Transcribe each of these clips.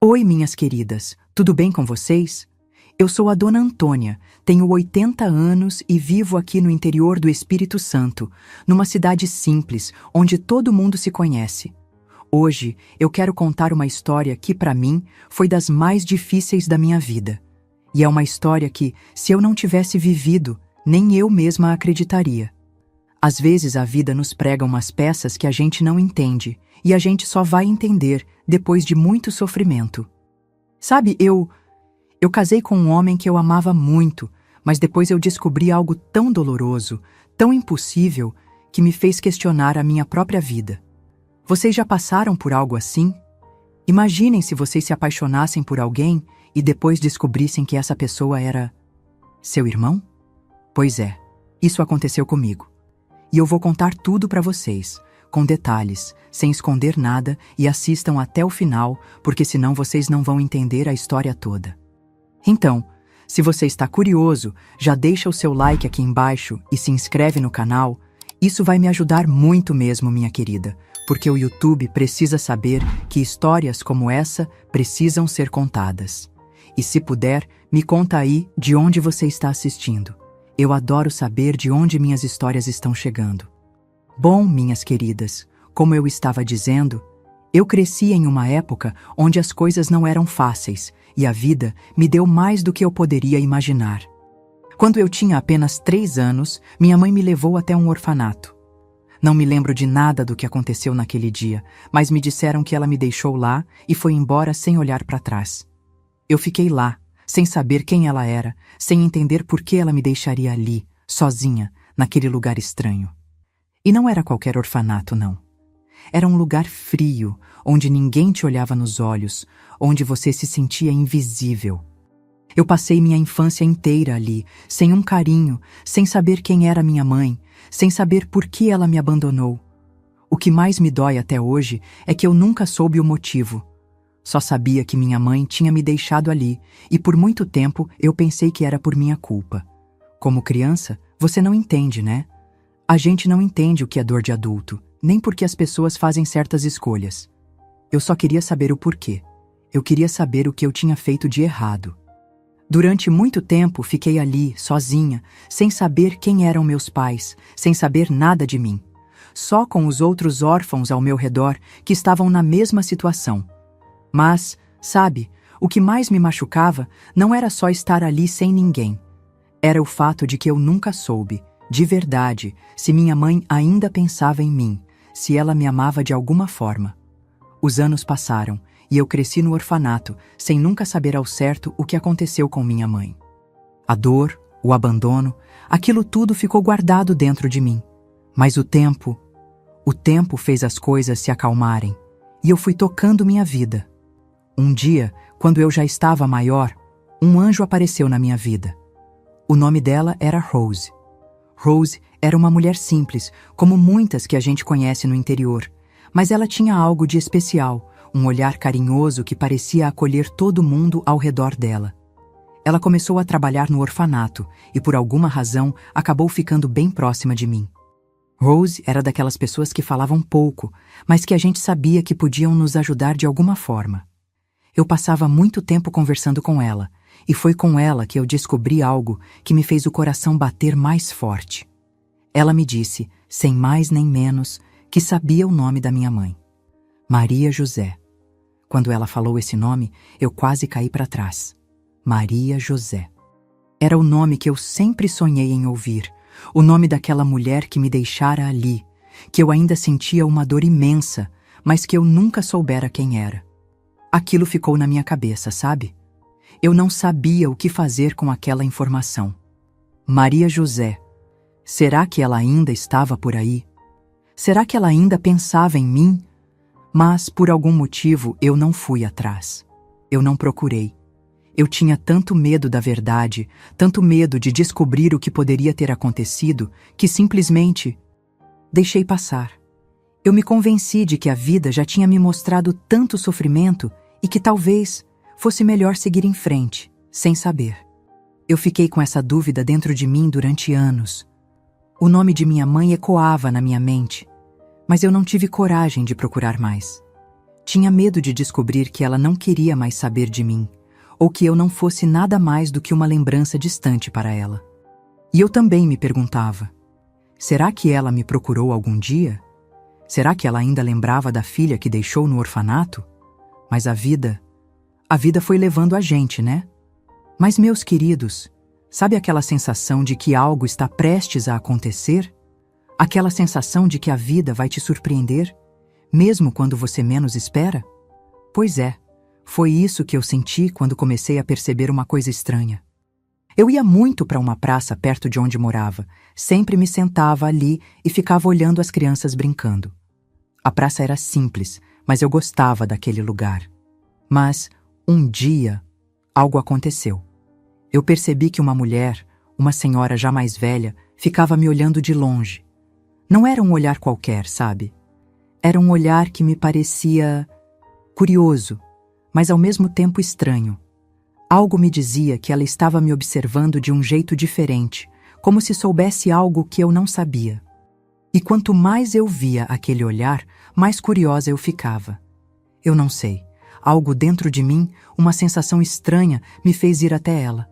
Oi, minhas queridas, tudo bem com vocês? Eu sou a Dona Antônia, tenho 80 anos e vivo aqui no interior do Espírito Santo, numa cidade simples, onde todo mundo se conhece. Hoje, eu quero contar uma história que, para mim, foi das mais difíceis da minha vida. E é uma história que, se eu não tivesse vivido, nem eu mesma acreditaria. Às vezes a vida nos prega umas peças que a gente não entende, e a gente só vai entender depois de muito sofrimento. Sabe, eu casei com um homem que eu amava muito, mas depois eu descobri algo tão doloroso, tão impossível, que me fez questionar a minha própria vida. Vocês já passaram por algo assim? Imaginem se vocês se apaixonassem por alguém e depois descobrissem que essa pessoa era seu irmão? Pois é, isso aconteceu comigo. E eu vou contar tudo para vocês, com detalhes, sem esconder nada, e assistam até o final, porque senão vocês não vão entender a história toda. Então, se você está curioso, já deixa o seu like aqui embaixo e se inscreve no canal. Isso vai me ajudar muito mesmo, minha querida, porque o YouTube precisa saber que histórias como essa precisam ser contadas. E se puder, me conta aí de onde você está assistindo. Eu adoro saber de onde minhas histórias estão chegando. Bom, minhas queridas, como eu estava dizendo, eu cresci em uma época onde as coisas não eram fáceis e a vida me deu mais do que eu poderia imaginar. Quando eu tinha apenas 3 anos, minha mãe me levou até um orfanato. Não me lembro de nada do que aconteceu naquele dia, mas me disseram que ela me deixou lá e foi embora sem olhar para trás. Eu fiquei lá, sem saber quem ela era, sem entender por que ela me deixaria ali, sozinha, naquele lugar estranho. E não era qualquer orfanato, não. Era um lugar frio, onde ninguém te olhava nos olhos, onde você se sentia invisível. Eu passei minha infância inteira ali, sem um carinho, sem saber quem era minha mãe, sem saber por que ela me abandonou. O que mais me dói até hoje é que eu nunca soube o motivo. Só sabia que minha mãe tinha me deixado ali, e por muito tempo eu pensei que era por minha culpa. Como criança, você não entende, né? A gente não entende o que é dor de adulto, nem porque as pessoas fazem certas escolhas. Eu só queria saber o porquê. Eu queria saber o que eu tinha feito de errado. Durante muito tempo fiquei ali, sozinha, sem saber quem eram meus pais, sem saber nada de mim. Só com os outros órfãos ao meu redor que estavam na mesma situação. Mas, sabe, o que mais me machucava não era só estar ali sem ninguém. Era o fato de que eu nunca soube, de verdade, se minha mãe ainda pensava em mim, se ela me amava de alguma forma. Os anos passaram e eu cresci no orfanato, sem nunca saber ao certo o que aconteceu com minha mãe. A dor, o abandono, aquilo tudo ficou guardado dentro de mim. Mas o tempo fez as coisas se acalmarem e eu fui tocando minha vida. Um dia, quando eu já estava maior, um anjo apareceu na minha vida. O nome dela era Rose. Rose era uma mulher simples, como muitas que a gente conhece no interior, mas ela tinha algo de especial, um olhar carinhoso que parecia acolher todo mundo ao redor dela. Ela começou a trabalhar no orfanato e, por alguma razão, acabou ficando bem próxima de mim. Rose era daquelas pessoas que falavam pouco, mas que a gente sabia que podiam nos ajudar de alguma forma. Eu passava muito tempo conversando com ela, e foi com ela que eu descobri algo que me fez o coração bater mais forte. Ela me disse, sem mais nem menos, que sabia o nome da minha mãe. Maria José. Quando ela falou esse nome, eu quase caí para trás. Maria José. Era o nome que eu sempre sonhei em ouvir, o nome daquela mulher que me deixara ali, que eu ainda sentia uma dor imensa, mas que eu nunca soubera quem era. Aquilo ficou na minha cabeça, sabe? Eu não sabia o que fazer com aquela informação. Maria José. Será que ela ainda estava por aí? Será que ela ainda pensava em mim? Mas, por algum motivo, eu não fui atrás. Eu não procurei. Eu tinha tanto medo da verdade, tanto medo de descobrir o que poderia ter acontecido, que simplesmente deixei passar. Eu me convenci de que a vida já tinha me mostrado tanto sofrimento e que talvez fosse melhor seguir em frente, sem saber. Eu fiquei com essa dúvida dentro de mim durante anos. O nome de minha mãe ecoava na minha mente, mas eu não tive coragem de procurar mais. Tinha medo de descobrir que ela não queria mais saber de mim, ou que eu não fosse nada mais do que uma lembrança distante para ela. E eu também me perguntava: será que ela me procurou algum dia? Será que ela ainda lembrava da filha que deixou no orfanato? Mas a vida foi levando a gente, né? Mas, meus queridos, sabe aquela sensação de que algo está prestes a acontecer? Aquela sensação de que a vida vai te surpreender, mesmo quando você menos espera? Pois é, foi isso que eu senti quando comecei a perceber uma coisa estranha. Eu ia muito para uma praça perto de onde morava, sempre me sentava ali e ficava olhando as crianças brincando. A praça era simples, mas eu gostava daquele lugar. Mas, um dia, algo aconteceu. Eu percebi que uma mulher, uma senhora já mais velha, ficava me olhando de longe. Não era um olhar qualquer, sabe? Era um olhar que me parecia curioso, mas ao mesmo tempo estranho. Algo me dizia que ela estava me observando de um jeito diferente, como se soubesse algo que eu não sabia. E quanto mais eu via aquele olhar, mais curiosa eu ficava. Eu não sei, algo dentro de mim, uma sensação estranha, me fez ir até ela.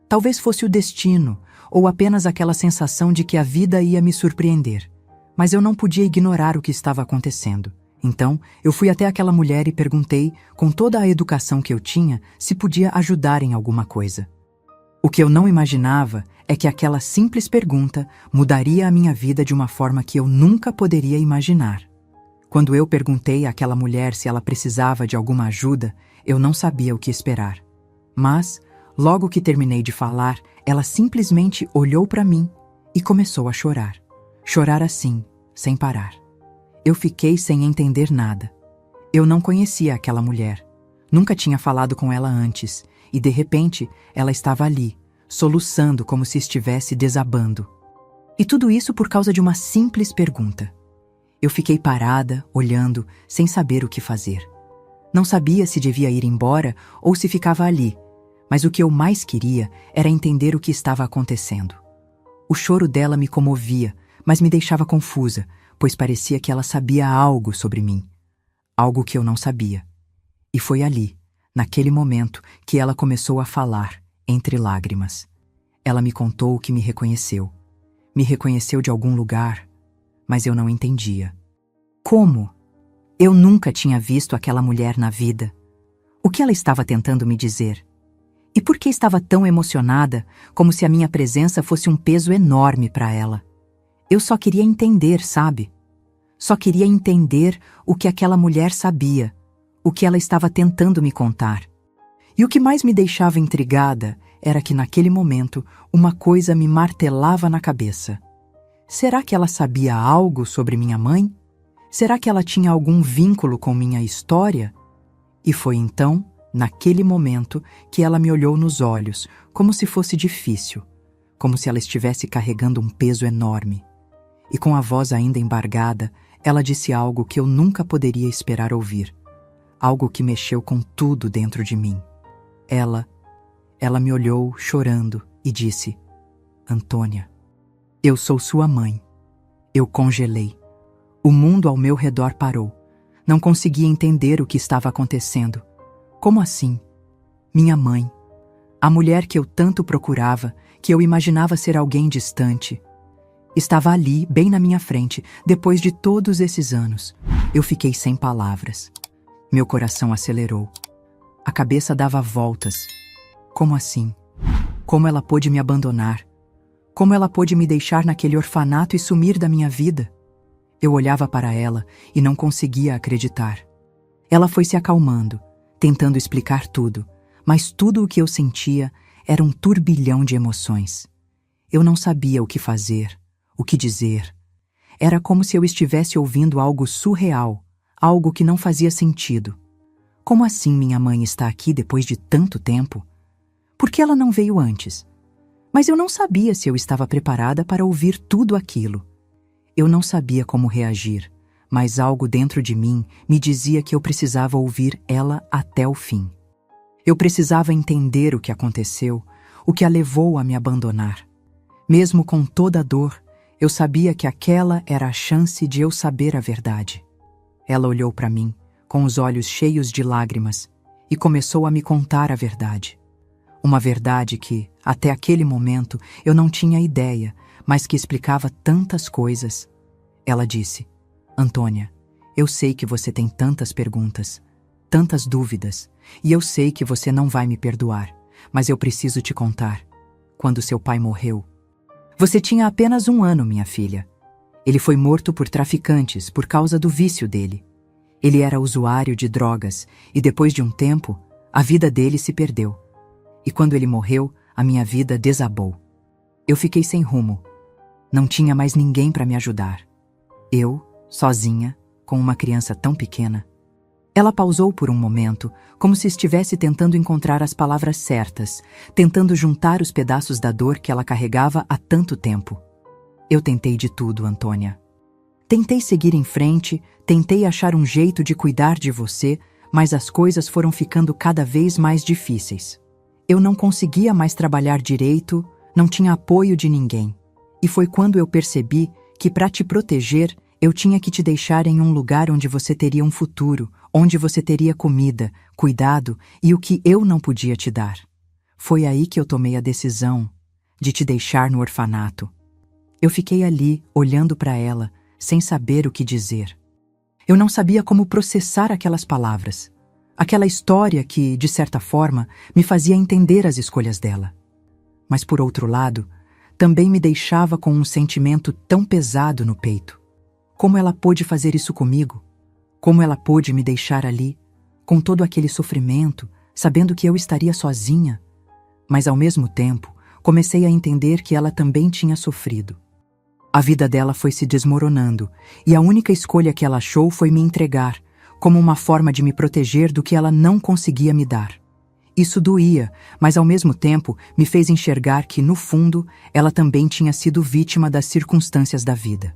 Talvez fosse o destino, ou apenas aquela sensação de que a vida ia me surpreender. Mas eu não podia ignorar o que estava acontecendo. Então, eu fui até aquela mulher e perguntei, com toda a educação que eu tinha, se podia ajudar em alguma coisa. O que eu não imaginava é que aquela simples pergunta mudaria a minha vida de uma forma que eu nunca poderia imaginar. Quando eu perguntei àquela mulher se ela precisava de alguma ajuda, eu não sabia o que esperar. Mas, logo que terminei de falar, ela simplesmente olhou para mim e começou a chorar. Chorar assim, sem parar. Eu fiquei sem entender nada. Eu não conhecia aquela mulher. Nunca tinha falado com ela antes, e de repente ela estava ali, soluçando como se estivesse desabando. E tudo isso por causa de uma simples pergunta. Eu fiquei parada, olhando, sem saber o que fazer. Não sabia se devia ir embora ou se ficava ali, mas o que eu mais queria era entender o que estava acontecendo. O choro dela me comovia, mas me deixava confusa, pois parecia que ela sabia algo sobre mim. Algo que eu não sabia. E foi ali, naquele momento, que ela começou a falar, entre lágrimas. Ela me contou que me reconheceu. Me reconheceu de algum lugar, mas eu não entendia. Como? Eu nunca tinha visto aquela mulher na vida. O que ela estava tentando me dizer? E por que estava tão emocionada, como se a minha presença fosse um peso enorme para ela? Eu só queria entender, sabe? Só queria entender o que aquela mulher sabia, o que ela estava tentando me contar. E o que mais me deixava intrigada era que naquele momento uma coisa me martelava na cabeça. Será que ela sabia algo sobre minha mãe? Será que ela tinha algum vínculo com minha história? E foi então, naquele momento, que ela me olhou nos olhos, como se fosse difícil, como se ela estivesse carregando um peso enorme. E com a voz ainda embargada, ela disse algo que eu nunca poderia esperar ouvir. Algo que mexeu com tudo dentro de mim. Ela me olhou chorando e disse: Antônia, eu sou sua mãe. Eu congelei. O mundo ao meu redor parou. Não conseguia entender o que estava acontecendo. Como assim? Minha mãe. A mulher que eu tanto procurava, que eu imaginava ser alguém distante. Estava ali, bem na minha frente, depois de todos esses anos. Eu fiquei sem palavras. Meu coração acelerou. A cabeça dava voltas. Como assim? Como ela pôde me abandonar? Como ela pôde me deixar naquele orfanato e sumir da minha vida? Eu olhava para ela e não conseguia acreditar. Ela foi se acalmando, tentando explicar tudo, mas tudo o que eu sentia era um turbilhão de emoções. Eu não sabia o que fazer, o que dizer. Era como se eu estivesse ouvindo algo surreal, algo que não fazia sentido. Como assim minha mãe está aqui depois de tanto tempo? Por que ela não veio antes? Mas eu não sabia se eu estava preparada para ouvir tudo aquilo. Eu não sabia como reagir, mas algo dentro de mim me dizia que eu precisava ouvir ela até o fim. Eu precisava entender o que aconteceu, o que a levou a me abandonar. Mesmo com toda a dor, eu sabia que aquela era a chance de eu saber a verdade. Ela olhou para mim, com os olhos cheios de lágrimas, e começou a me contar a verdade. Uma verdade que, até aquele momento, eu não tinha ideia, mas que explicava tantas coisas. Ela disse: Antônia, eu sei que você tem tantas perguntas, tantas dúvidas, e eu sei que você não vai me perdoar, mas eu preciso te contar. Quando seu pai morreu, você tinha apenas 1 ano, minha filha. Ele foi morto por traficantes por causa do vício dele. Ele era usuário de drogas e depois de um tempo, a vida dele se perdeu. E quando ele morreu, a minha vida desabou. Eu fiquei sem rumo. Não tinha mais ninguém para me ajudar. Eu, sozinha, com uma criança tão pequena. Ela pausou por um momento, como se estivesse tentando encontrar as palavras certas, tentando juntar os pedaços da dor que ela carregava há tanto tempo. Eu tentei de tudo, Antônia. Tentei seguir em frente, tentei achar um jeito de cuidar de você, mas as coisas foram ficando cada vez mais difíceis. Eu não conseguia mais trabalhar direito, não tinha apoio de ninguém. E foi quando eu percebi que, para te proteger, eu tinha que te deixar em um lugar onde você teria um futuro, onde você teria comida, cuidado e o que eu não podia te dar. Foi aí que eu tomei a decisão de te deixar no orfanato. Eu fiquei ali, olhando para ela, sem saber o que dizer. Eu não sabia como processar aquelas palavras. Aquela história que, de certa forma, me fazia entender as escolhas dela. Mas, por outro lado, também me deixava com um sentimento tão pesado no peito. Como ela pôde fazer isso comigo? Como ela pôde me deixar ali, com todo aquele sofrimento, sabendo que eu estaria sozinha? Mas, ao mesmo tempo, comecei a entender que ela também tinha sofrido. A vida dela foi se desmoronando, e a única escolha que ela achou foi me entregar, como uma forma de me proteger do que ela não conseguia me dar. Isso doía, mas ao mesmo tempo me fez enxergar que, no fundo, ela também tinha sido vítima das circunstâncias da vida.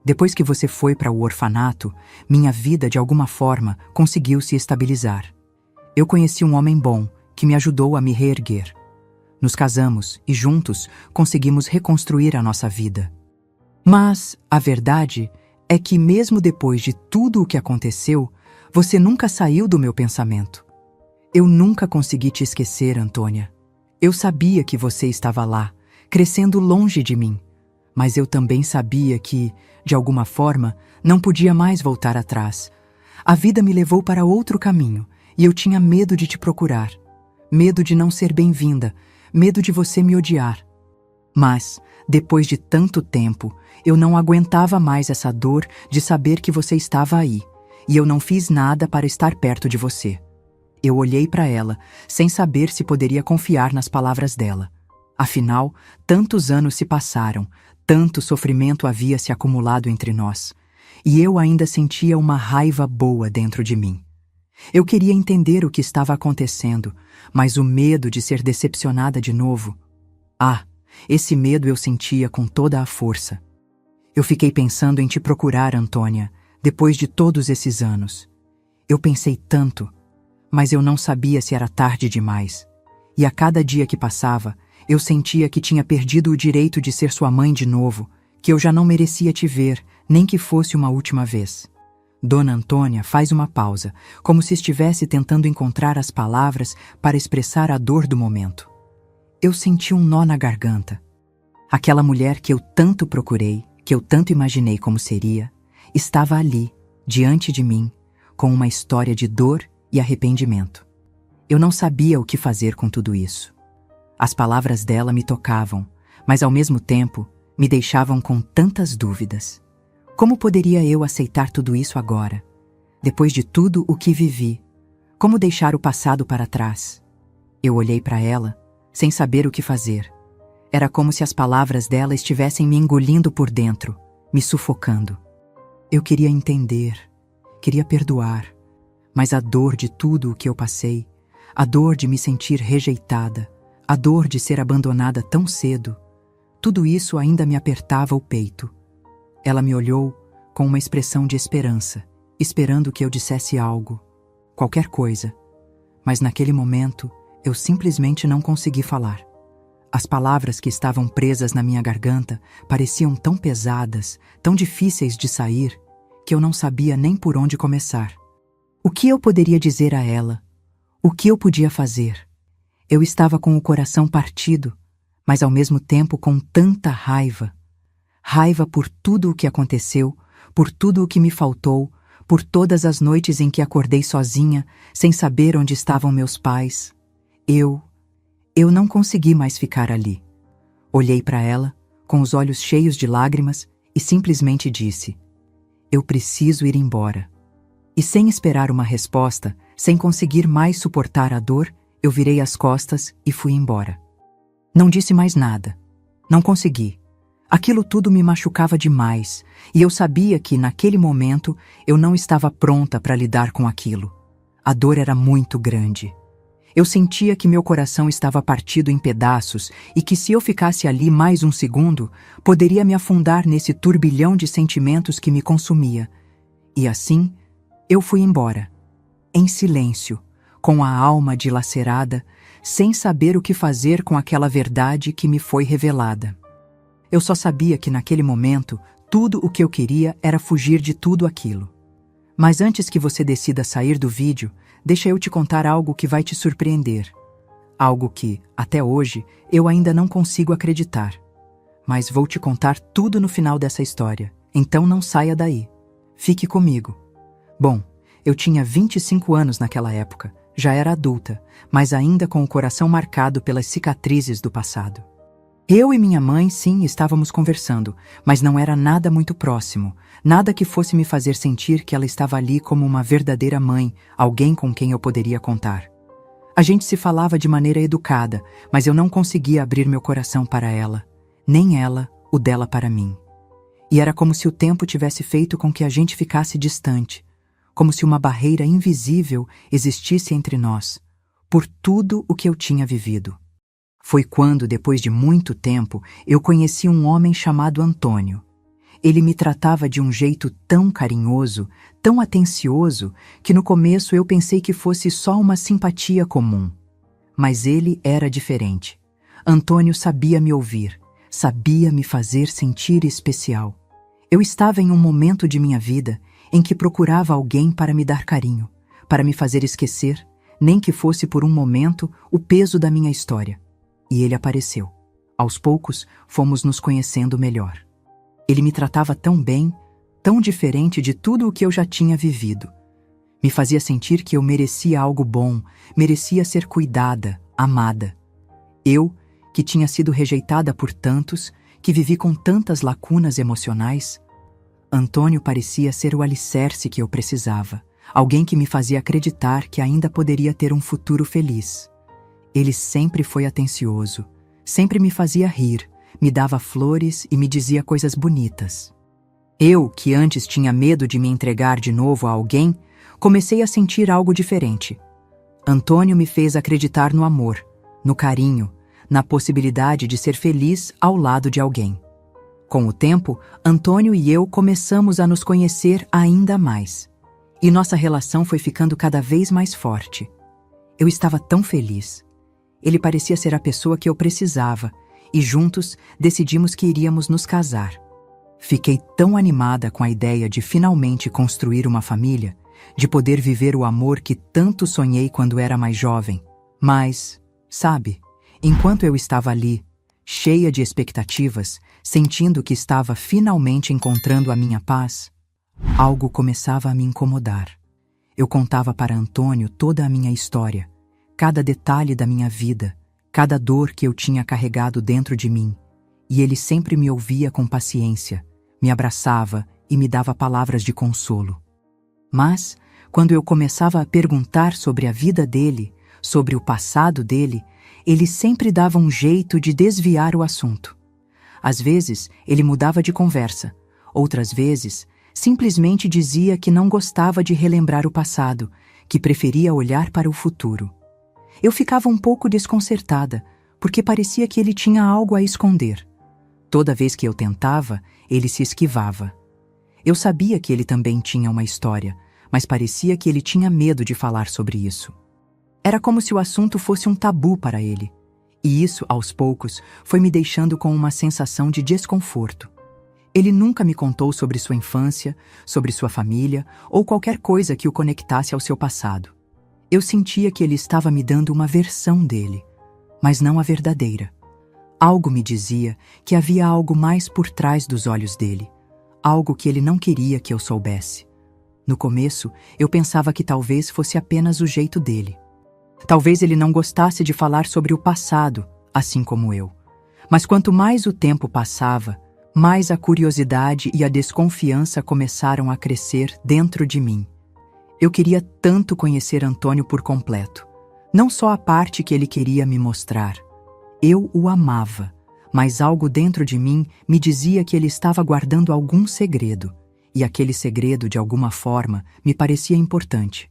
Depois que você foi para o orfanato, minha vida, de alguma forma, conseguiu se estabilizar. Eu conheci um homem bom, que me ajudou a me reerguer. Nos casamos e, juntos, conseguimos reconstruir a nossa vida. Mas a verdade é que, mesmo depois de tudo o que aconteceu, você nunca saiu do meu pensamento. Eu nunca consegui te esquecer, Antônia. Eu sabia que você estava lá, crescendo longe de mim, mas eu também sabia que, de alguma forma, não podia mais voltar atrás. A vida me levou para outro caminho e eu tinha medo de te procurar, medo de não ser bem-vinda, medo de você me odiar. Mas, depois de tanto tempo, eu não aguentava mais essa dor de saber que você estava aí, e eu não fiz nada para estar perto de você. Eu olhei para ela, sem saber se poderia confiar nas palavras dela. Afinal, tantos anos se passaram, tanto sofrimento havia se acumulado entre nós, e eu ainda sentia uma raiva boa dentro de mim. Eu queria entender o que estava acontecendo, mas o medo de ser decepcionada de novo... esse medo eu sentia com toda a força. Eu fiquei pensando em te procurar, Antônia, depois de todos esses anos. Eu pensei tanto, mas eu não sabia se era tarde demais. E a cada dia que passava, eu sentia que tinha perdido o direito de ser sua mãe de novo, que eu já não merecia te ver, nem que fosse uma última vez. Dona Antônia faz uma pausa, como se estivesse tentando encontrar as palavras para expressar a dor do momento. Eu senti um nó na garganta. Aquela mulher que eu tanto procurei, que eu tanto imaginei como seria, estava ali, diante de mim, com uma história de dor e arrependimento. Eu não sabia o que fazer com tudo isso. As palavras dela me tocavam, mas ao mesmo tempo me deixavam com tantas dúvidas. Como poderia eu aceitar tudo isso agora? Depois de tudo o que vivi, como deixar o passado para trás? Eu olhei para ela, sem saber o que fazer. Era como se as palavras dela estivessem me engolindo por dentro, me sufocando. Eu queria entender, queria perdoar, mas a dor de tudo o que eu passei, a dor de me sentir rejeitada, a dor de ser abandonada tão cedo, tudo isso ainda me apertava o peito. Ela me olhou com uma expressão de esperança, esperando que eu dissesse algo, qualquer coisa. Mas naquele momento, eu simplesmente não consegui falar. As palavras que estavam presas na minha garganta pareciam tão pesadas, tão difíceis de sair, que eu não sabia nem por onde começar. O que eu poderia dizer a ela? O que eu podia fazer? Eu estava com o coração partido, mas ao mesmo tempo com tanta raiva. Raiva por tudo o que aconteceu, por tudo o que me faltou, por todas as noites em que acordei sozinha, sem saber onde estavam meus pais. Eu não consegui mais ficar ali. Olhei para ela, com os olhos cheios de lágrimas, e simplesmente disse: eu preciso ir embora. E sem esperar uma resposta, sem conseguir mais suportar a dor, eu virei as costas e fui embora. Não disse mais nada. Não consegui. Aquilo tudo me machucava demais, e eu sabia que, naquele momento, eu não estava pronta para lidar com aquilo. A dor era muito grande. Eu sentia que meu coração estava partido em pedaços e que, se eu ficasse ali mais um segundo, poderia me afundar nesse turbilhão de sentimentos que me consumia. E assim, eu fui embora, em silêncio, com a alma dilacerada, sem saber o que fazer com aquela verdade que me foi revelada. Eu só sabia que, naquele momento, tudo o que eu queria era fugir de tudo aquilo. Mas antes que você decida sair do vídeo, deixa eu te contar algo que vai te surpreender. Algo que, até hoje, eu ainda não consigo acreditar. Mas vou te contar tudo no final dessa história, então não saia daí. Fique comigo. Bom, eu tinha 25 anos naquela época, já era adulta, mas ainda com o coração marcado pelas cicatrizes do passado. Eu e minha mãe, sim, estávamos conversando, mas não era nada muito próximo, nada que fosse me fazer sentir que ela estava ali como uma verdadeira mãe, alguém com quem eu poderia contar. A gente se falava de maneira educada, mas eu não conseguia abrir meu coração para ela, nem ela o dela para mim. E era como se o tempo tivesse feito com que a gente ficasse distante, como se uma barreira invisível existisse entre nós, por tudo o que eu tinha vivido. Foi quando, depois de muito tempo, eu conheci um homem chamado Antônio. Ele me tratava de um jeito tão carinhoso, tão atencioso, que no começo eu pensei que fosse só uma simpatia comum. Mas ele era diferente. Antônio sabia me ouvir, sabia me fazer sentir especial. Eu estava em um momento de minha vida em que procurava alguém para me dar carinho, para me fazer esquecer, nem que fosse por um momento, o peso da minha história. E ele apareceu. Aos poucos, fomos nos conhecendo melhor. Ele me tratava tão bem, tão diferente de tudo o que eu já tinha vivido. Me fazia sentir que eu merecia algo bom, merecia ser cuidada, amada. Eu, que tinha sido rejeitada por tantos, que vivi com tantas lacunas emocionais, Antônio parecia ser o alicerce que eu precisava, alguém que me fazia acreditar que ainda poderia ter um futuro feliz. Ele sempre foi atencioso, sempre me fazia rir, me dava flores e me dizia coisas bonitas. Eu, que antes tinha medo de me entregar de novo a alguém, comecei a sentir algo diferente. Antônio me fez acreditar no amor, no carinho, na possibilidade de ser feliz ao lado de alguém. Com o tempo, Antônio e eu começamos a nos conhecer ainda mais. E nossa relação foi ficando cada vez mais forte. Eu estava tão feliz. Ele parecia ser a pessoa que eu precisava, e juntos decidimos que iríamos nos casar. Fiquei tão animada com a ideia de finalmente construir uma família, de poder viver o amor que tanto sonhei quando era mais jovem. Mas, sabe, enquanto eu estava ali, cheia de expectativas, sentindo que estava finalmente encontrando a minha paz, algo começava a me incomodar. Eu contava para Antônio toda a minha história, cada detalhe da minha vida, cada dor que eu tinha carregado dentro de mim, e ele sempre me ouvia com paciência, me abraçava e me dava palavras de consolo. Mas, quando eu começava a perguntar sobre a vida dele, sobre o passado dele, ele sempre dava um jeito de desviar o assunto. Às vezes, ele mudava de conversa, outras vezes, simplesmente dizia que não gostava de relembrar o passado, que preferia olhar para o futuro. Eu ficava um pouco desconcertada, porque parecia que ele tinha algo a esconder. Toda vez que eu tentava, ele se esquivava. Eu sabia que ele também tinha uma história, mas parecia que ele tinha medo de falar sobre isso. Era como se o assunto fosse um tabu para ele, e isso, aos poucos, foi me deixando com uma sensação de desconforto. Ele nunca me contou sobre sua infância, sobre sua família ou qualquer coisa que o conectasse ao seu passado. Eu sentia que ele estava me dando uma versão dele, mas não a verdadeira. Algo me dizia que havia algo mais por trás dos olhos dele, algo que ele não queria que eu soubesse. No começo, eu pensava que talvez fosse apenas o jeito dele. Talvez ele não gostasse de falar sobre o passado, assim como eu. Mas quanto mais o tempo passava, mais a curiosidade e a desconfiança começaram a crescer dentro de mim. Eu queria tanto conhecer Antônio por completo. Não só a parte que ele queria me mostrar. Eu o amava, mas algo dentro de mim me dizia que ele estava guardando algum segredo, e aquele segredo, de alguma forma, me parecia importante.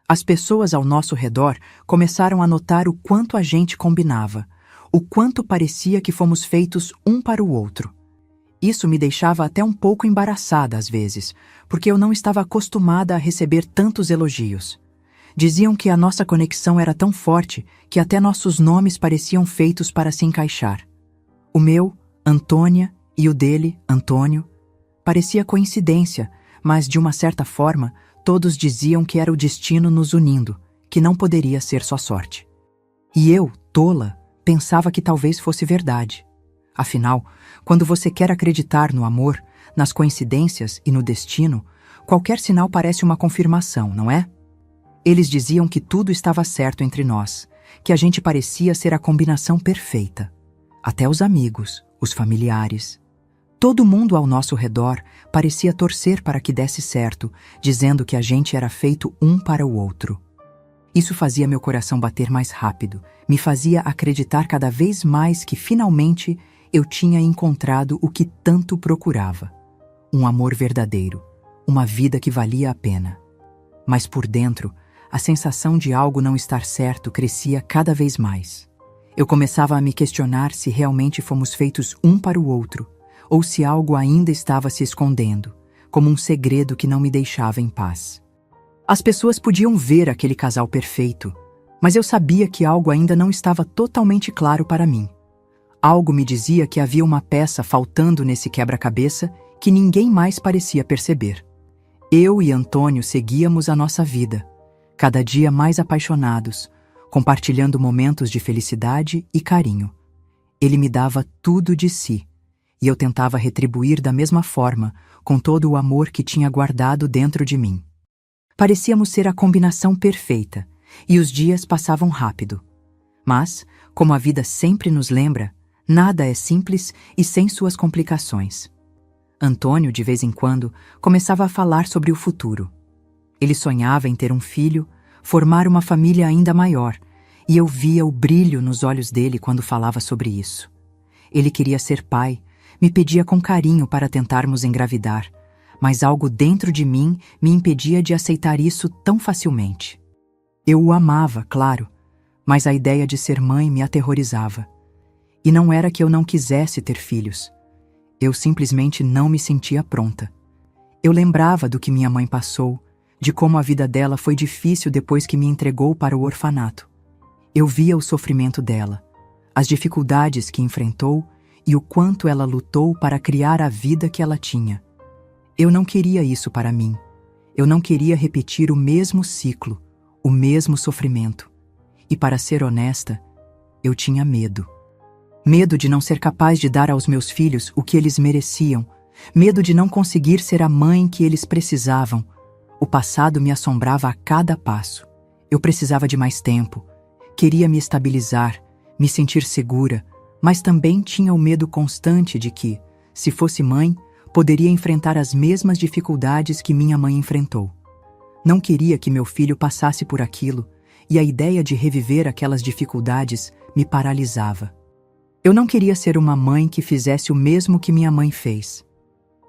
As pessoas ao nosso redor começaram a notar o quanto a gente combinava, o quanto parecia que fomos feitos um para o outro. Isso me deixava até um pouco embaraçada às vezes, porque eu não estava acostumada a receber tantos elogios. Diziam que a nossa conexão era tão forte que até nossos nomes pareciam feitos para se encaixar. O meu, Antônia, e o dele, Antônio, parecia coincidência, mas de uma certa forma, todos diziam que era o destino nos unindo, que não poderia ser só sorte. E eu, tola, pensava que talvez fosse verdade. Afinal, quando você quer acreditar no amor, nas coincidências e no destino, qualquer sinal parece uma confirmação, não é? Eles diziam que tudo estava certo entre nós, que a gente parecia ser a combinação perfeita. Até os amigos, os familiares. Todo mundo ao nosso redor parecia torcer para que desse certo, dizendo que a gente era feito um para o outro. Isso fazia meu coração bater mais rápido, me fazia acreditar cada vez mais que finalmente eu tinha encontrado o que tanto procurava. Um amor verdadeiro, uma vida que valia a pena. Mas por dentro, a sensação de algo não estar certo crescia cada vez mais. Eu começava a me questionar se realmente fomos feitos um para o outro, ou se algo ainda estava se escondendo, como um segredo que não me deixava em paz. As pessoas podiam ver aquele casal perfeito, mas eu sabia que algo ainda não estava totalmente claro para mim. Algo me dizia que havia uma peça faltando nesse quebra-cabeça que ninguém mais parecia perceber. Eu e Antônio seguíamos a nossa vida, cada dia mais apaixonados, compartilhando momentos de felicidade e carinho. Ele me dava tudo de si, e eu tentava retribuir da mesma forma, com todo o amor que tinha guardado dentro de mim. Parecíamos ser a combinação perfeita, e os dias passavam rápido. Mas, como a vida sempre nos lembra, nada é simples e sem suas complicações. Antônio, de vez em quando, começava a falar sobre o futuro. Ele sonhava em ter um filho, formar uma família ainda maior, e eu via o brilho nos olhos dele quando falava sobre isso. Ele queria ser pai, me pedia com carinho para tentarmos engravidar, mas algo dentro de mim me impedia de aceitar isso tão facilmente. Eu o amava, claro, mas a ideia de ser mãe me aterrorizava. E não era que eu não quisesse ter filhos. Eu simplesmente não me sentia pronta. Eu lembrava do que minha mãe passou, de como a vida dela foi difícil depois que me entregou para o orfanato. Eu via o sofrimento dela, as dificuldades que enfrentou e o quanto ela lutou para criar a vida que ela tinha. Eu não queria isso para mim. Eu não queria repetir o mesmo ciclo, o mesmo sofrimento. E para ser honesta, eu tinha medo. Medo de não ser capaz de dar aos meus filhos o que eles mereciam. Medo de não conseguir ser a mãe que eles precisavam. O passado me assombrava a cada passo. Eu precisava de mais tempo. Queria me estabilizar, me sentir segura, mas também tinha o medo constante de que, se fosse mãe, poderia enfrentar as mesmas dificuldades que minha mãe enfrentou. Não queria que meu filho passasse por aquilo, e a ideia de reviver aquelas dificuldades me paralisava. Eu não queria ser uma mãe que fizesse o mesmo que minha mãe fez.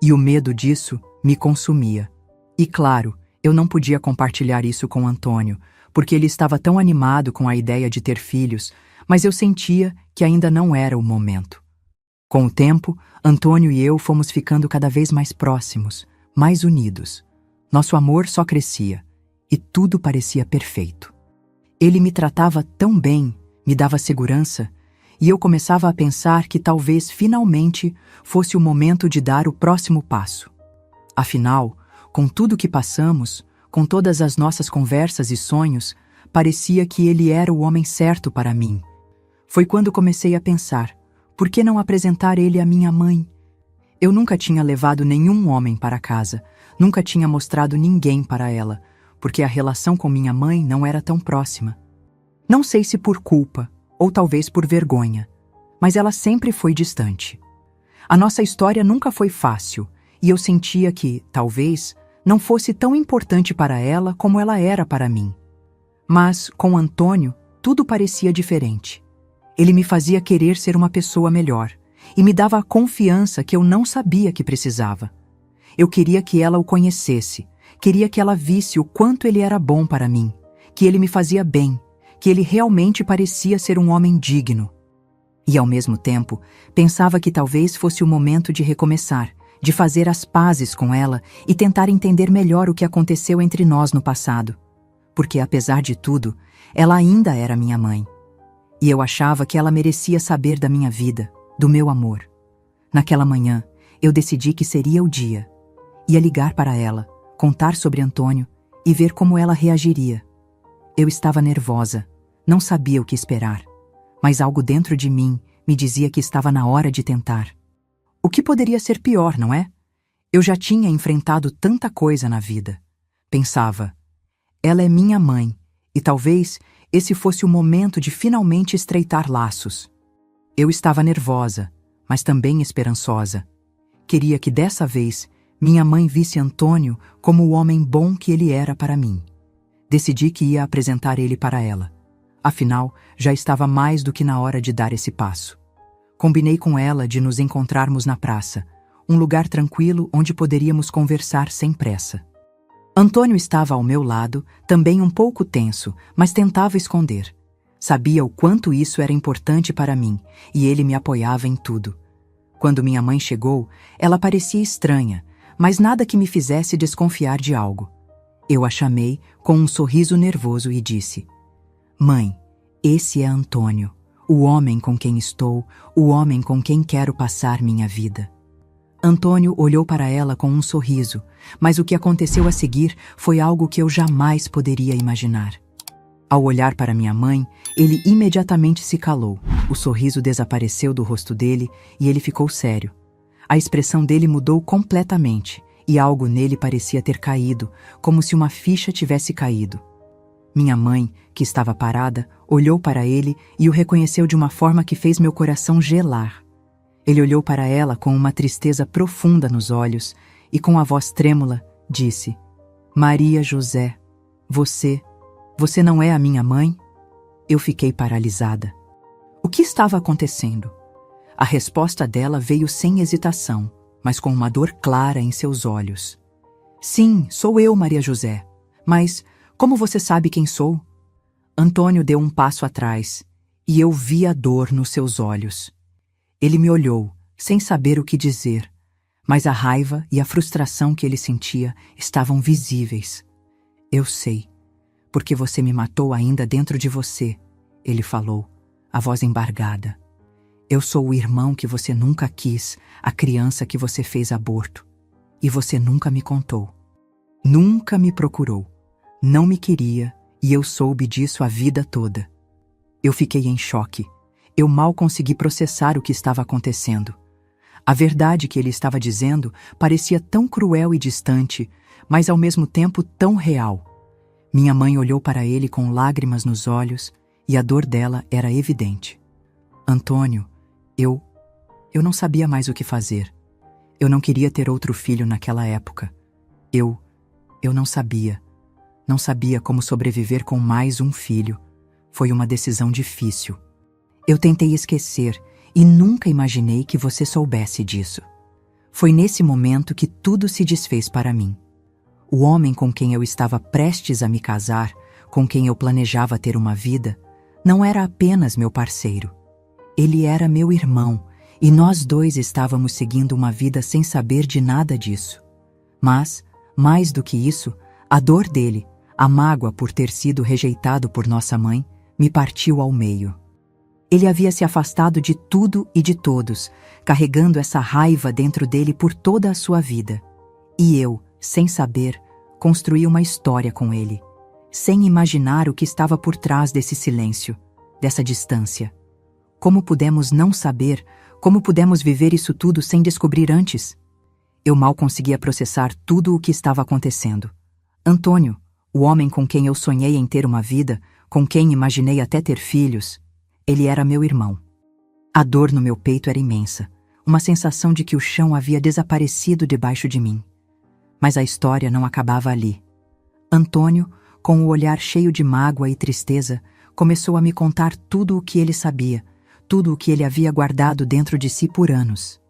E o medo disso me consumia. E claro, eu não podia compartilhar isso com Antônio, porque ele estava tão animado com a ideia de ter filhos, mas eu sentia que ainda não era o momento. Com o tempo, Antônio e eu fomos ficando cada vez mais próximos, mais unidos. Nosso amor só crescia, e tudo parecia perfeito. Ele me tratava tão bem, me dava segurança, e eu começava a pensar que talvez finalmente fosse o momento de dar o próximo passo. Afinal, com tudo que passamos, com todas as nossas conversas e sonhos, parecia que ele era o homem certo para mim. Foi quando comecei a pensar, por que não apresentar ele à minha mãe? Eu nunca tinha levado nenhum homem para casa, nunca tinha mostrado ninguém para ela, porque a relação com minha mãe não era tão próxima. Não sei se por culpa, ou talvez por vergonha, mas ela sempre foi distante. A nossa história nunca foi fácil, e eu sentia que, talvez, não fosse tão importante para ela como ela era para mim. Mas, com Antônio, tudo parecia diferente. Ele me fazia querer ser uma pessoa melhor, e me dava a confiança que eu não sabia que precisava. Eu queria que ela o conhecesse, queria que ela visse o quanto ele era bom para mim, que ele me fazia bem, que ele realmente parecia ser um homem digno. E, ao mesmo tempo, pensava que talvez fosse o momento de recomeçar, de fazer as pazes com ela e tentar entender melhor o que aconteceu entre nós no passado. Porque, apesar de tudo, ela ainda era minha mãe. E eu achava que ela merecia saber da minha vida, do meu amor. Naquela manhã, eu decidi que seria o dia. Ia ligar para ela, contar sobre Antônio e ver como ela reagiria. Eu estava nervosa, não sabia o que esperar, mas algo dentro de mim me dizia que estava na hora de tentar. O que poderia ser pior, não é? Eu já tinha enfrentado tanta coisa na vida. Pensava, ela é minha mãe, e talvez esse fosse o momento de finalmente estreitar laços. Eu estava nervosa, mas também esperançosa. Queria que dessa vez minha mãe visse Antônio como o homem bom que ele era para mim. Decidi que ia apresentar ele para ela. Afinal, já estava mais do que na hora de dar esse passo. Combinei com ela de nos encontrarmos na praça, um lugar tranquilo onde poderíamos conversar sem pressa. Antônio estava ao meu lado, também um pouco tenso, mas tentava esconder. Sabia o quanto isso era importante para mim, e ele me apoiava em tudo. Quando minha mãe chegou, ela parecia estranha, mas nada que me fizesse desconfiar de algo. Eu a chamei com um sorriso nervoso e disse: "Mãe, esse é Antônio, o homem com quem estou, o homem com quem quero passar minha vida." Antônio olhou para ela com um sorriso, mas o que aconteceu a seguir foi algo que eu jamais poderia imaginar. Ao olhar para minha mãe, ele imediatamente se calou, o sorriso desapareceu do rosto dele e ele ficou sério. A expressão dele mudou completamente e algo nele parecia ter caído, como se uma ficha tivesse caído. Minha mãe, que estava parada, olhou para ele e o reconheceu de uma forma que fez meu coração gelar. Ele olhou para ela com uma tristeza profunda nos olhos e, com a voz trêmula, disse: "Maria José, você não é a minha mãe?" Eu fiquei paralisada. O que estava acontecendo? A resposta dela veio sem hesitação, mas com uma dor clara em seus olhos. "Sim, sou eu, Maria José. Mas como você sabe quem sou?" Antônio deu um passo atrás e eu vi a dor nos seus olhos. Ele me olhou, sem saber o que dizer, mas a raiva e a frustração que ele sentia estavam visíveis. "Eu sei, porque você me matou ainda dentro de você", ele falou, a voz embargada. "Eu sou o irmão que você nunca quis, a criança que você fez aborto. E você nunca me contou. Nunca me procurou. Não me queria, e eu soube disso a vida toda." Eu fiquei em choque. Eu mal consegui processar o que estava acontecendo. A verdade que ele estava dizendo parecia tão cruel e distante, mas ao mesmo tempo tão real. Minha mãe olhou para ele com lágrimas nos olhos e a dor dela era evidente. "Antônio, eu não sabia mais o que fazer. Eu não queria ter outro filho naquela época. Eu não sabia. Não sabia como sobreviver com mais um filho. Foi uma decisão difícil. Eu tentei esquecer e nunca imaginei que você soubesse disso. Foi nesse momento que tudo se desfez para mim. O homem com quem eu estava prestes a me casar, com quem eu planejava ter uma vida, não era apenas meu parceiro. Ele era meu irmão e nós dois estávamos seguindo uma vida sem saber de nada disso. Mas, mais do que isso, a dor dele, a mágoa por ter sido rejeitado por nossa mãe, me partiu ao meio. Ele havia se afastado de tudo e de todos, carregando essa raiva dentro dele por toda a sua vida. E eu, sem saber, construí uma história com ele, sem imaginar o que estava por trás desse silêncio, dessa distância. Como pudemos não saber? Como pudemos viver isso tudo sem descobrir antes? Eu mal conseguia processar tudo o que estava acontecendo. Antônio, o homem com quem eu sonhei em ter uma vida, com quem imaginei até ter filhos, ele era meu irmão. A dor no meu peito era imensa, uma sensação de que o chão havia desaparecido debaixo de mim. Mas a história não acabava ali. Antônio, com o olhar cheio de mágoa e tristeza, começou a me contar tudo o que ele sabia, tudo o que ele havia guardado dentro de si por anos.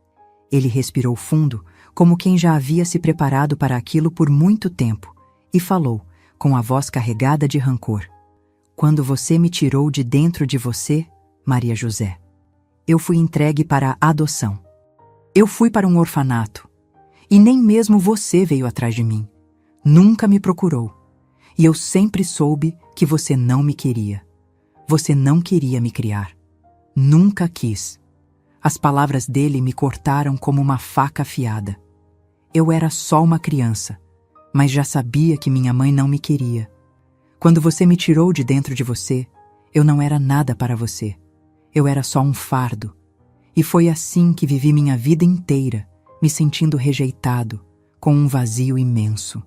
Ele respirou fundo, como quem já havia se preparado para aquilo por muito tempo, e falou, com a voz carregada de rancor: "Quando você me tirou de dentro de você, Maria José, eu fui entregue para a adoção. Eu fui para um orfanato. E nem mesmo você veio atrás de mim. Nunca me procurou. E eu sempre soube que você não me queria. Você não queria me criar. Nunca quis." As palavras dele me cortaram como uma faca afiada. Eu era só uma criança, mas já sabia que minha mãe não me queria. Quando você me tirou de dentro de você, eu não era nada para você. Eu era só um fardo. E foi assim que vivi minha vida inteira, me sentindo rejeitado, com um vazio imenso.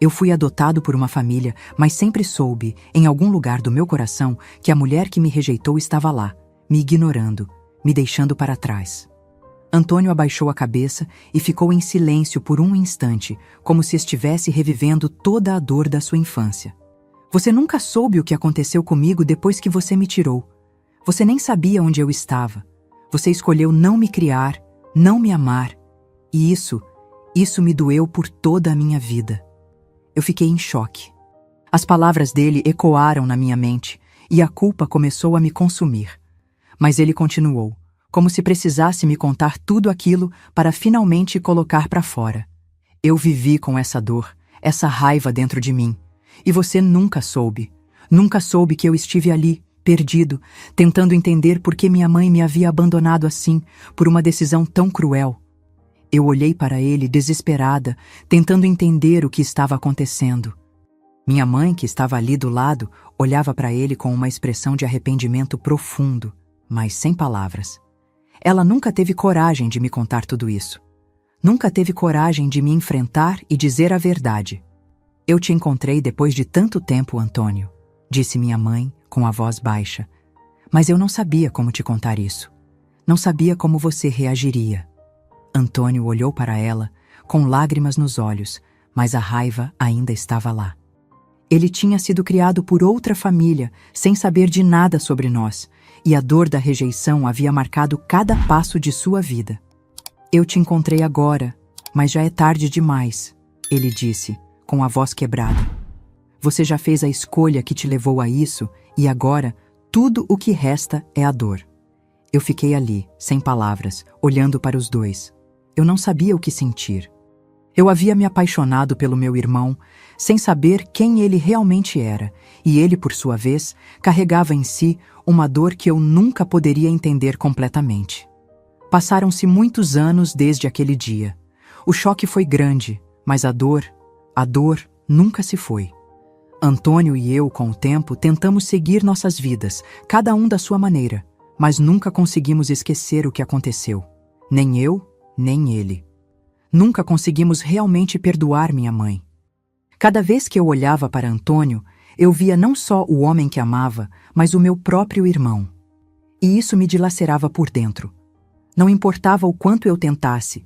Eu fui adotado por uma família, mas sempre soube, em algum lugar do meu coração, que a mulher que me rejeitou estava lá, me ignorando, me deixando para trás. Antônio abaixou a cabeça e ficou em silêncio por um instante, como se estivesse revivendo toda a dor da sua infância. Você nunca soube o que aconteceu comigo depois que você me tirou. Você nem sabia onde eu estava. Você escolheu não me criar, não me amar. E isso me doeu por toda a minha vida. Eu fiquei em choque. As palavras dele ecoaram na minha mente e a culpa começou a me consumir. Mas ele continuou, como se precisasse me contar tudo aquilo para finalmente colocar para fora. Eu vivi com essa dor, essa raiva dentro de mim. E você nunca soube. Nunca soube que eu estive ali, perdido, tentando entender por que minha mãe me havia abandonado assim, por uma decisão tão cruel. Eu olhei para ele desesperada, tentando entender o que estava acontecendo. Minha mãe, que estava ali do lado, olhava para ele com uma expressão de arrependimento profundo, mas sem palavras. Ela nunca teve coragem de me contar tudo isso. Nunca teve coragem de me enfrentar e dizer a verdade. "Eu te encontrei depois de tanto tempo, Antônio", disse minha mãe, com a voz baixa. "Mas eu não sabia como te contar isso. Não sabia como você reagiria." Antônio olhou para ela, com lágrimas nos olhos, mas a raiva ainda estava lá. Ele tinha sido criado por outra família, sem saber de nada sobre nós, e a dor da rejeição havia marcado cada passo de sua vida. "Eu te encontrei agora, mas já é tarde demais", ele disse, com a voz quebrada. "Você já fez a escolha que te levou a isso, e agora tudo o que resta é a dor." Eu fiquei ali, sem palavras, olhando para os dois. Eu não sabia o que sentir. Eu havia me apaixonado pelo meu irmão, sem saber quem ele realmente era, e ele, por sua vez, carregava em si uma dor que eu nunca poderia entender completamente. Passaram-se muitos anos desde aquele dia. O choque foi grande, mas a dor nunca se foi. Antônio e eu, com o tempo, tentamos seguir nossas vidas, cada um da sua maneira, mas nunca conseguimos esquecer o que aconteceu. Nem eu, nem ele. Nunca conseguimos realmente perdoar minha mãe. Cada vez que eu olhava para Antônio, eu via não só o homem que amava, mas o meu próprio irmão. E isso me dilacerava por dentro. Não importava o quanto eu tentasse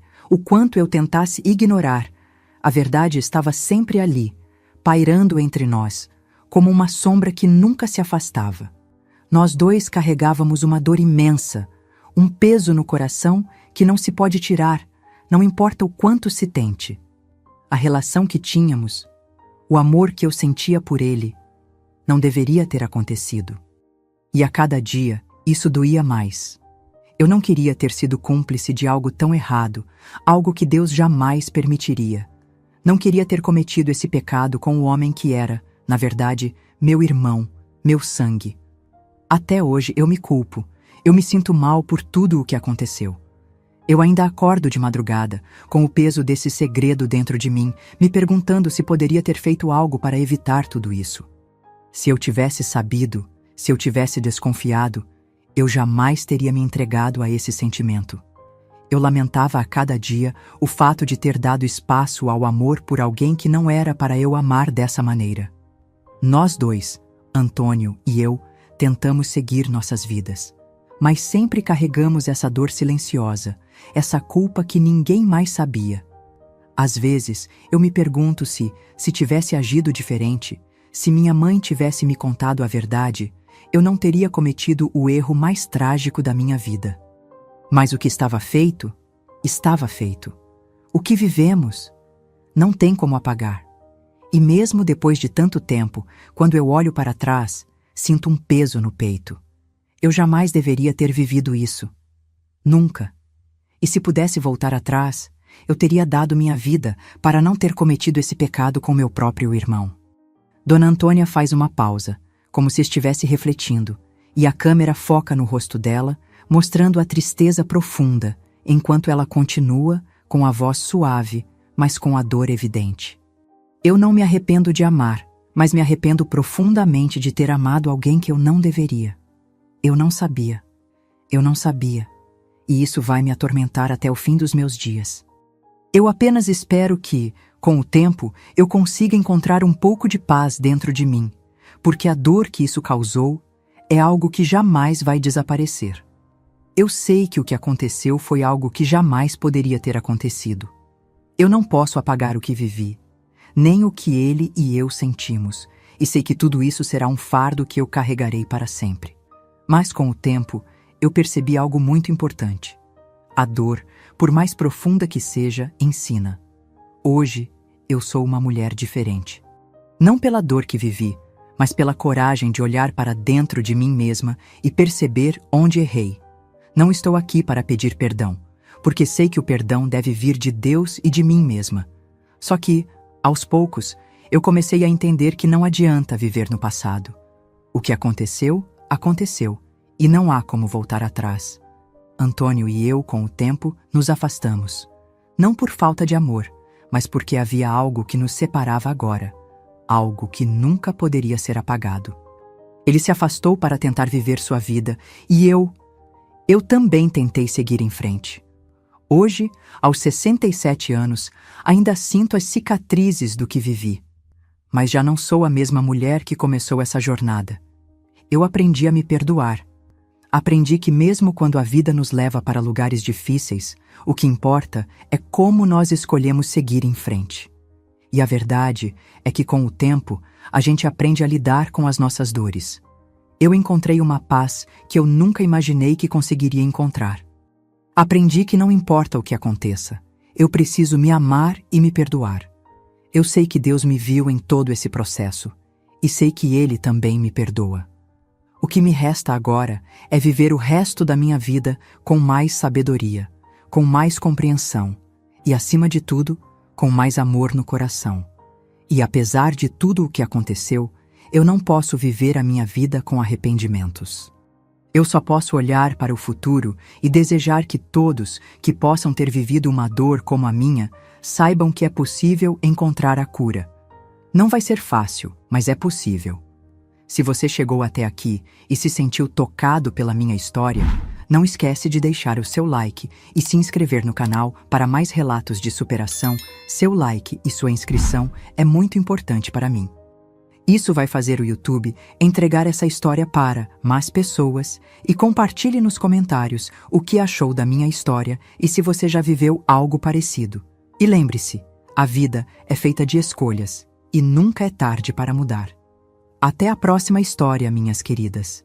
ignorar, a verdade estava sempre ali, pairando entre nós, como uma sombra que nunca se afastava. Nós dois carregávamos uma dor imensa, um peso no coração que não se pode tirar, não importa o quanto se tente. A relação que tínhamos, o amor que eu sentia por ele, não deveria ter acontecido. E a cada dia, isso doía mais. Eu não queria ter sido cúmplice de algo tão errado, algo que Deus jamais permitiria. Não queria ter cometido esse pecado com o homem que era, na verdade, meu irmão, meu sangue. Até hoje eu me culpo. Eu me sinto mal por tudo o que aconteceu. Eu ainda acordo de madrugada, com o peso desse segredo dentro de mim, me perguntando se poderia ter feito algo para evitar tudo isso. Se eu tivesse sabido, se eu tivesse desconfiado, eu jamais teria me entregado a esse sentimento. Eu lamentava a cada dia o fato de ter dado espaço ao amor por alguém que não era para eu amar dessa maneira. Nós dois, Antônio e eu, tentamos seguir nossas vidas. Mas sempre carregamos essa dor silenciosa, essa culpa que ninguém mais sabia. Às vezes, eu me pergunto se tivesse agido diferente, se minha mãe tivesse me contado a verdade, eu não teria cometido o erro mais trágico da minha vida. Mas o que estava feito, estava feito. O que vivemos, não tem como apagar. E mesmo depois de tanto tempo, quando eu olho para trás, sinto um peso no peito. Eu jamais deveria ter vivido isso. Nunca. E se pudesse voltar atrás, eu teria dado minha vida para não ter cometido esse pecado com meu próprio irmão. Dona Antônia faz uma pausa, como se estivesse refletindo, e a câmera foca no rosto dela, mostrando a tristeza profunda, enquanto ela continua, com a voz suave, mas com a dor evidente. Eu não me arrependo de amar, mas me arrependo profundamente de ter amado alguém que eu não deveria. Eu não sabia. Eu não sabia. E isso vai me atormentar até o fim dos meus dias. Eu apenas espero que, com o tempo, eu consiga encontrar um pouco de paz dentro de mim, porque a dor que isso causou é algo que jamais vai desaparecer. Eu sei que o que aconteceu foi algo que jamais poderia ter acontecido. Eu não posso apagar o que vivi, nem o que ele e eu sentimos, e sei que tudo isso será um fardo que eu carregarei para sempre. Mas com o tempo, eu percebi algo muito importante. A dor, por mais profunda que seja, ensina. Hoje, eu sou uma mulher diferente. Não pela dor que vivi, mas pela coragem de olhar para dentro de mim mesma e perceber onde errei. Não estou aqui para pedir perdão, porque sei que o perdão deve vir de Deus e de mim mesma. Só que, aos poucos, eu comecei a entender que não adianta viver no passado. O que aconteceu, aconteceu, e não há como voltar atrás. Antônio e eu, com o tempo, nos afastamos. Não por falta de amor, mas porque havia algo que nos separava agora. Algo que nunca poderia ser apagado. Ele se afastou para tentar viver sua vida, e eu também tentei seguir em frente. Hoje, aos 67 anos, ainda sinto as cicatrizes do que vivi. Mas já não sou a mesma mulher que começou essa jornada. Eu aprendi a me perdoar. Aprendi que mesmo quando a vida nos leva para lugares difíceis, o que importa é como nós escolhemos seguir em frente. E a verdade é que com o tempo, a gente aprende a lidar com as nossas dores. Eu encontrei uma paz que eu nunca imaginei que conseguiria encontrar. Aprendi que não importa o que aconteça, eu preciso me amar e me perdoar. Eu sei que Deus me viu em todo esse processo, e sei que Ele também me perdoa. O que me resta agora é viver o resto da minha vida com mais sabedoria, com mais compreensão e, acima de tudo, com mais amor no coração. E apesar de tudo o que aconteceu, eu não posso viver a minha vida com arrependimentos. Eu só posso olhar para o futuro e desejar que todos que possam ter vivido uma dor como a minha saibam que é possível encontrar a cura. Não vai ser fácil, mas é possível. Se você chegou até aqui e se sentiu tocado pela minha história, não esquece de deixar o seu like e se inscrever no canal para mais relatos de superação. Seu like e sua inscrição é muito importante para mim. Isso vai fazer o YouTube entregar essa história para mais pessoas e compartilhe nos comentários o que achou da minha história e se você já viveu algo parecido. E lembre-se, a vida é feita de escolhas e nunca é tarde para mudar. Até a próxima história, minhas queridas.